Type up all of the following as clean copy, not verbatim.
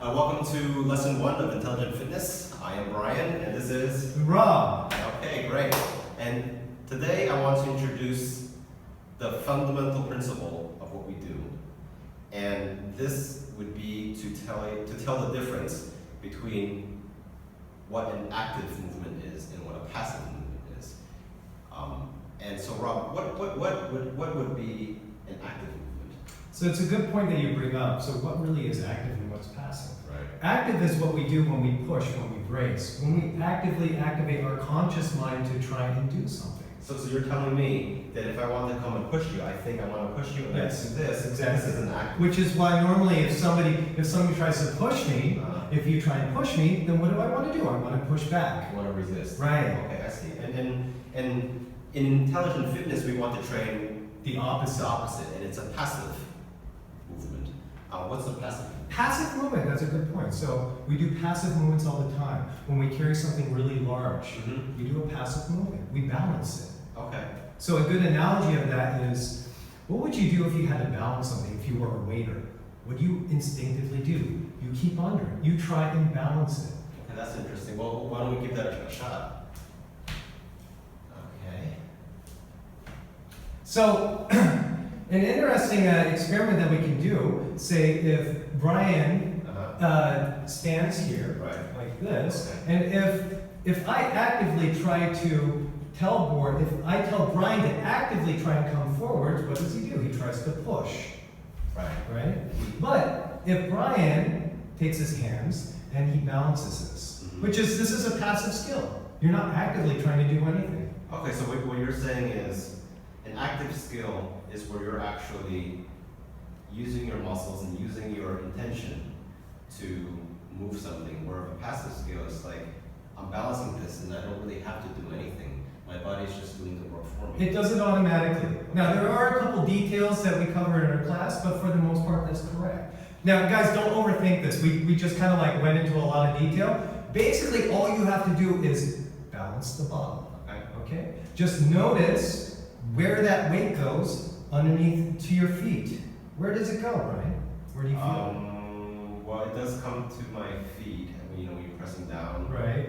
Welcome to lesson 1 of Intelligent Fitness. I am Brian, and this is Rob. Okay, great. And today I want to introduce the fundamental principle of what we do. And this would be to tell the difference between what an active movement is and what a passive movement is. And so, Rob, what would be an active movement? So it's a good point that you bring up. So what really is active and what's passive? Right. Active is what we do when we push, when we brace, when we actively activate our conscious mind to try and do something. So you're telling me that if I want to come and push you, I think I want to push you, and Yes, I do this. exactly. This is an active. Which is why normally if somebody tries to push me, if you try and push me, then what do I want to do? I want to push back. You want to resist. Right. Okay, I see. And in intelligent fitness, we want to train The the opposite. opposite, and it's a passive movement. What's the passive movement? Passive movement, that's a good point. So we do passive movements all the time. When we carry something really large, Mhm. we do a passive movement. We balance it. Okay. So a good analogy of that is, what would you do if you had to balance something, if you were a waiter? What do you instinctively do? You keep under it. You try and balance it. Okay, that's interesting. Well, why don't we give that a shot? Okay. So an interesting experiment that we can do, say if Brian stands here Right. like this, Okay. and if I actively try to if I tell Brian to actively try and come forward, what does he do? He tries to push. Right. Right? But if Brian takes his hands and he balances this, Mhm. this is a passive skill. You're not actively trying to do anything. Okay, so what you're saying is an active skill is where you're actually using your muscles and using your intention to move something, where a passive skill is like, I'm balancing this and I don't really have to do anything. My body's just doing the work for me. It does it automatically. Now, there are a couple details that we cover in our class, but for the most part, that's correct. Now, guys, don't overthink this. We just kind of like went into a lot of detail. Basically, all you have to do is balance the bottle. Okay? Just notice where that weight goes underneath to your feet. Where does it go, Brian? Where do you feel it? Well, it does come to my feet. I mean, when you're pressing down. Right.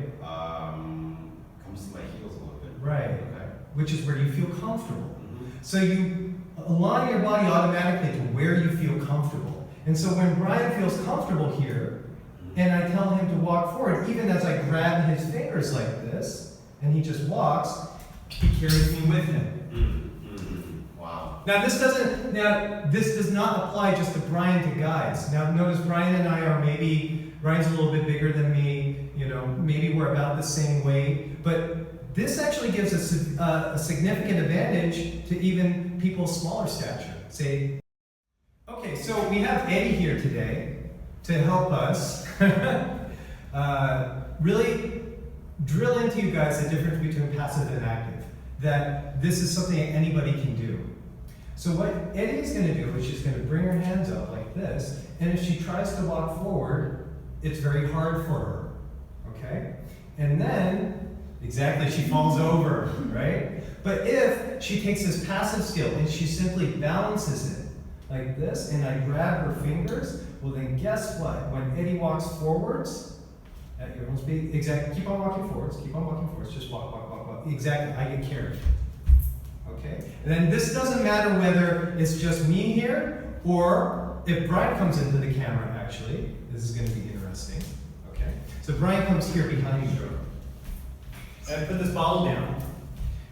Comes to my heels a little bit. Right. Okay. Which is where you feel comfortable. Mhm. So you align your body automatically to where you feel comfortable. And so when Brian feels comfortable here, and I tell him to walk forward, even as I grab his fingers like this, and he just walks, he carries me with him. Wow. Now this does not apply just to Brian to guys. Now notice Brian and I are Brian's a little bit bigger than me, maybe we're about the same weight, but this actually gives us a significant advantage to even people smaller stature. Okay, so we have Eddie here today to help us really drill into you guys the difference between passive and active. That this is something that anybody can do. So what Eddie is going to do is she's going to bring her hands up like this, and if she tries to walk forward, it's very hard for her. Okay? And then, exactly, she falls over, right? But if she takes this passive skill and she simply balances it like this, and I grab her fingers, well then guess what? When Eddie walks forwards, at your own speed, exactly, keep on walking forwards, just walk. Exactly, I get carried. Okay? And then this doesn't matter whether it's just me here, or if Brian comes into the camera actually, this is going to be interesting. Okay? So Brian comes here behind me. And I put this bottle down,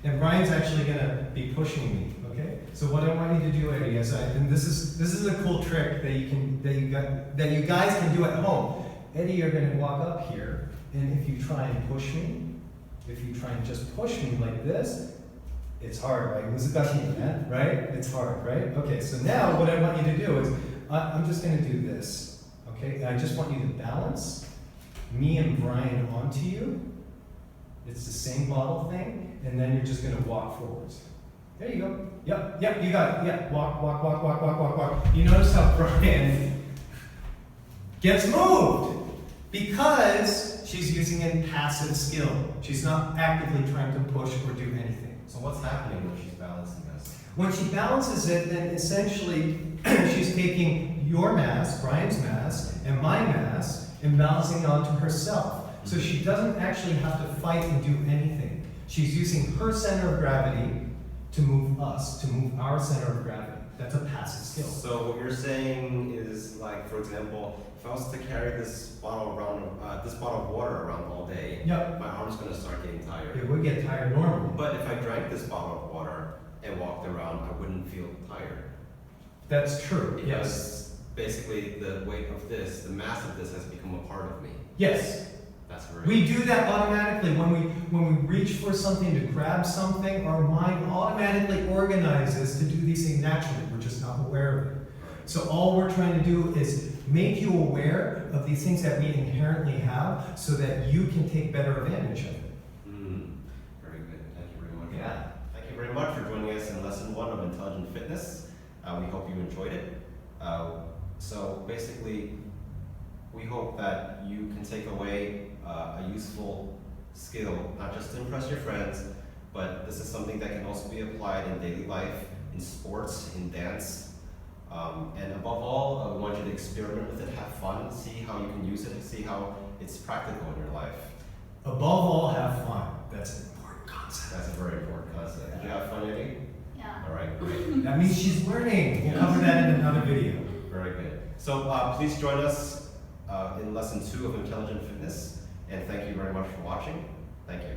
and Brian's actually going to be pushing me. Okay? So what I want you to do, Eddie, and this is a cool trick that you guys can do at home. Eddie, you're going to walk up here, and if you try and push me, if you try and just push me like this, it's hard, right? Right? It's hard, right? Okay, so now what I want you to do is, I'm just going to do this. Okay? I just want you to balance me and Brian onto you. It's the same bottle thing, and then you're just going to walk forwards. There you go. Yep, you got it. Yeah, walk. You notice how Brian gets moved because she's using a passive skill. She's not actively trying to push or do anything. So what's happening when she's balancing us? When she balances it, then essentially she's taking your mass, Brian's mass, and my mass, and balancing onto herself. So she doesn't actually have to fight and do anything. She's using her center of gravity to move us, to move our center of gravity. That's a passive skill. So what you're saying is, like, for example, if I was to carry this bottle of water around all day, Yep. my arm's going to start getting tired. It would get tired normally. But if I drank this bottle of water and walked around, I wouldn't feel tired. That's true, Because yes. basically the weight of this, the mass of this has become a part of me. Yes. That's very We do that automatically. When we reach for something to grab something, our mind automatically organizes to do these things naturally. We're just not aware of it. So all we're trying to do is make you aware of these things that we inherently have so that you can take better advantage of it. Very good. Thank you very much. Yeah. Thank you very much for joining us in lesson 1 of Intelligent Fitness. We hope you enjoyed it. So basically, we hope that you can take away a useful skill, not just to impress your friends, but this is something that can also be applied in daily life, in sports, in dance. And above all, we want you to experiment with it, have fun, see how you can use it, see how it's practical in your life. Above all, have fun. That's an important concept. That's a very important concept. Did you have fun, Eddie? Yeah. All right, great. That means she's learning. We'll cover that in another video. Very good. So please join us in lesson 2 of Intelligent Fitness, and thank you very much for watching. Thank you.